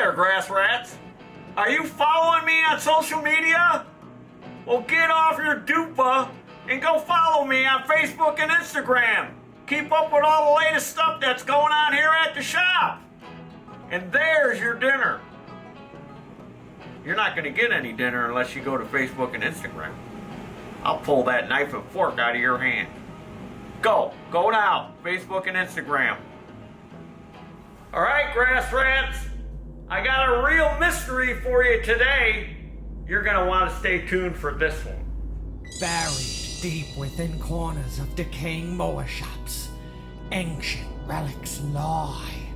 there, grass rats. Are you following me on social media? Well, get off your dupa and go follow me on Facebook and Instagram. Keep up with all the latest stuff that's going on here at the shop. And there's your dinner. You're not going to get any dinner unless you go to Facebook and Instagram. I'll pull that knife and fork out of your hand. Go now, Facebook and Instagram. All right, grass rats, I got a real mystery for you today. You're going to want to stay tuned for this one. Buried deep within corners of decaying mower shops, ancient relics lie.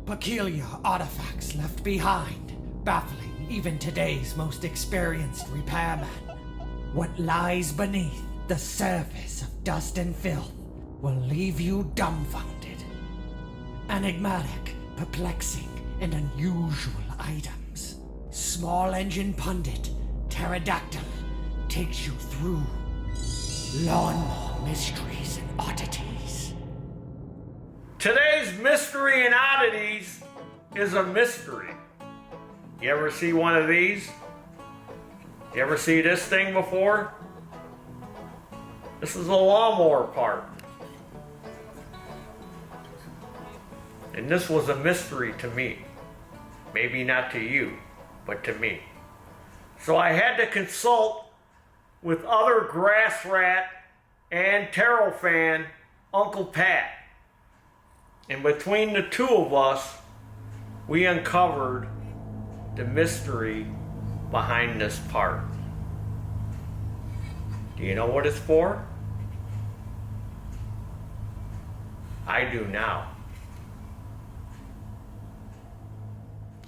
Peculiar artifacts left behind, baffling even today's most experienced repairman. What lies beneath the surface of dust and filth will leave you dumbfounded. Enigmatic, perplexing, and unusual items. Small engine pundit Pterodactyl takes you through lawnmower mysteries and oddities. Today's mystery and oddities is a mystery. You ever see one of these? You ever see this thing before? This is a lawnmower part. And this was a mystery to me. Maybe not to you, but to me. So I had to consult with other grass rat and Taryl fan, Uncle Pat. And between the two of us, we uncovered the mystery behind this part. Do you know what it's for? I do now.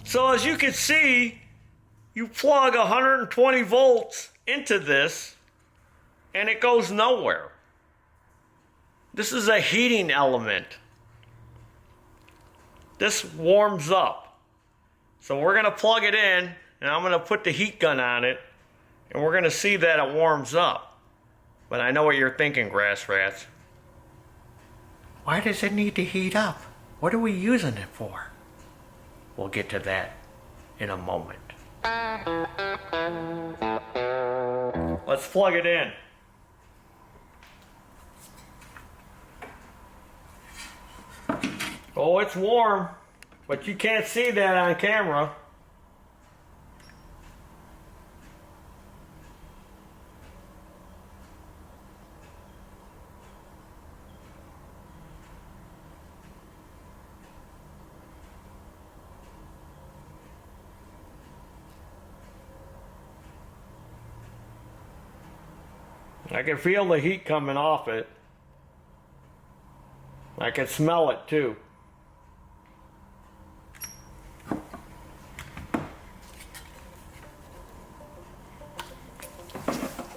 So as you can see, you plug 120 volts into this and it goes nowhere. This is a heating element. This warms up. So we're going to plug it in and I'm going to put the heat gun on it and we're going to see that it warms up. But I know what you're thinking, grass rats. Why does it need to heat up? What are we using it for? We'll get to that in a moment. Let's plug it in. Oh, it's warm, but you can't see that on camera. I can feel the heat coming off it. I can smell it too.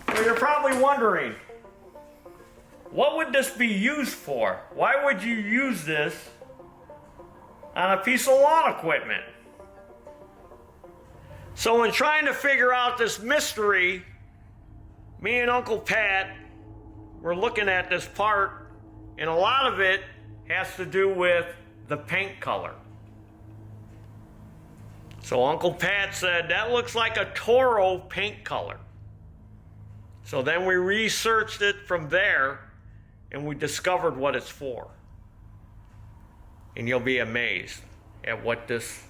So you're probably wondering, what would this be used for? Why would you use this on a piece of lawn equipment? So in trying to figure out this mystery, me and Uncle Pat were looking at this part, and a lot of it has to do with the paint color. So Uncle Pat said, that looks like a Toro paint color. So then we researched it from there, and we discovered what it's for. And you'll be amazed at what this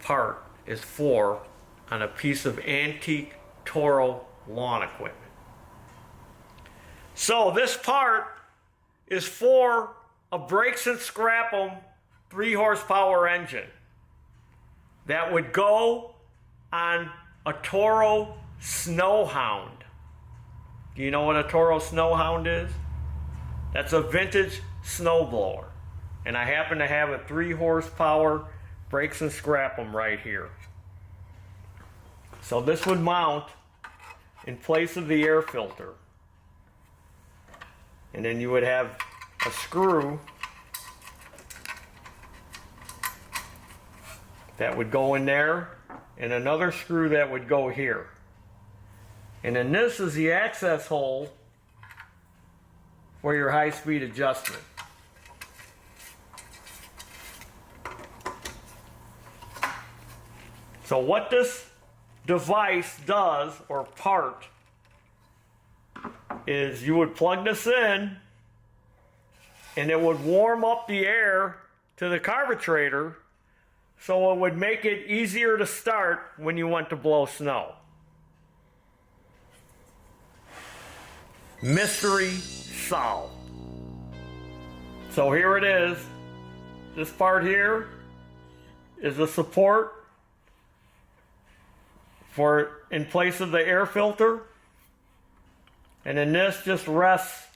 part is for on a piece of antique Toro lawn equipment. So this part is for a brakes and scrap 'em 3 horsepower engine that would go on a Toro Snowhound. Do you know what a Toro Snowhound is? That's a vintage snowblower. And I happen to have a 3 horsepower brakes and scrap 'em right here. So this would mount in place of the air filter. And then you would have a screw that would go in there and another screw that would go here. And then this is the access hole for your high-speed adjustment. So what this device does, or part, is you would plug this in and it would warm up the air to the carburetor, so it would make it easier to start when you went to blow snow. Mystery solved. So here it is. This part here is a support for in place of the air filter. And then this just rests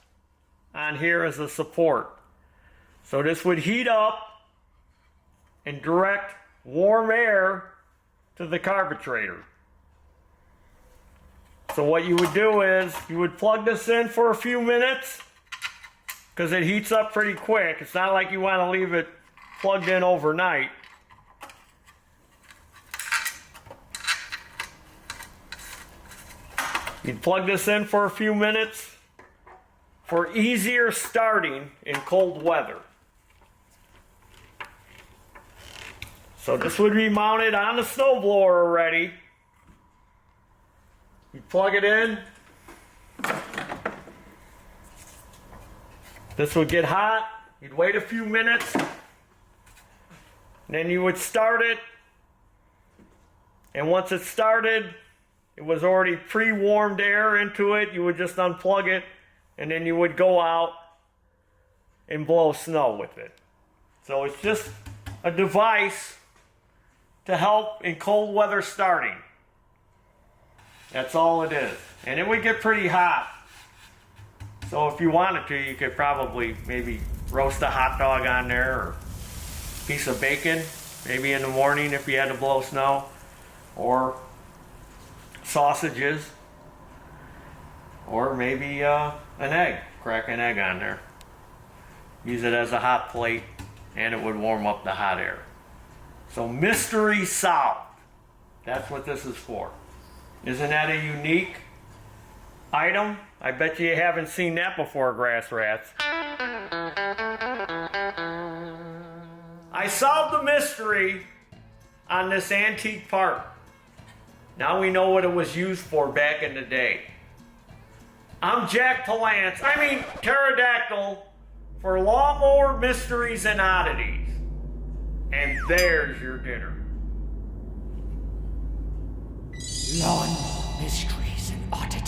on here as a support. So this would heat up and direct warm air to the carburetor. So what you would do is you would plug this in for a few minutes, because it heats up pretty quick. It's not like you want to leave it plugged in overnight. You'd plug this in for a few minutes for easier starting in cold weather. So this would be mounted on the snowblower already. You plug it in. This would get hot. You'd wait a few minutes. And then you would start it. And once it started, it was already pre-warmed air into it. You would just unplug it. And then you would go out and blow snow with it. So it's just a device to help in cold weather starting. That's all it is. And it would get pretty hot. So if you wanted to, you could probably maybe roast a hot dog on there, or a piece of bacon, maybe in the morning if you had to blow snow, or sausages, or maybe an egg. Crack an egg on there. Use it as a hot plate, and it would warm up the hot air. So mystery solved. That's what this is for. Isn't that a unique item? I bet you haven't seen that before, grass rats. I solved the mystery on this antique part. Now we know what it was used for back in the day. I'm Jack Palance, Pterodactyl, for Lawnmower Mysteries and Oddities. And there's your dinner. Lawn mysteries and oddities.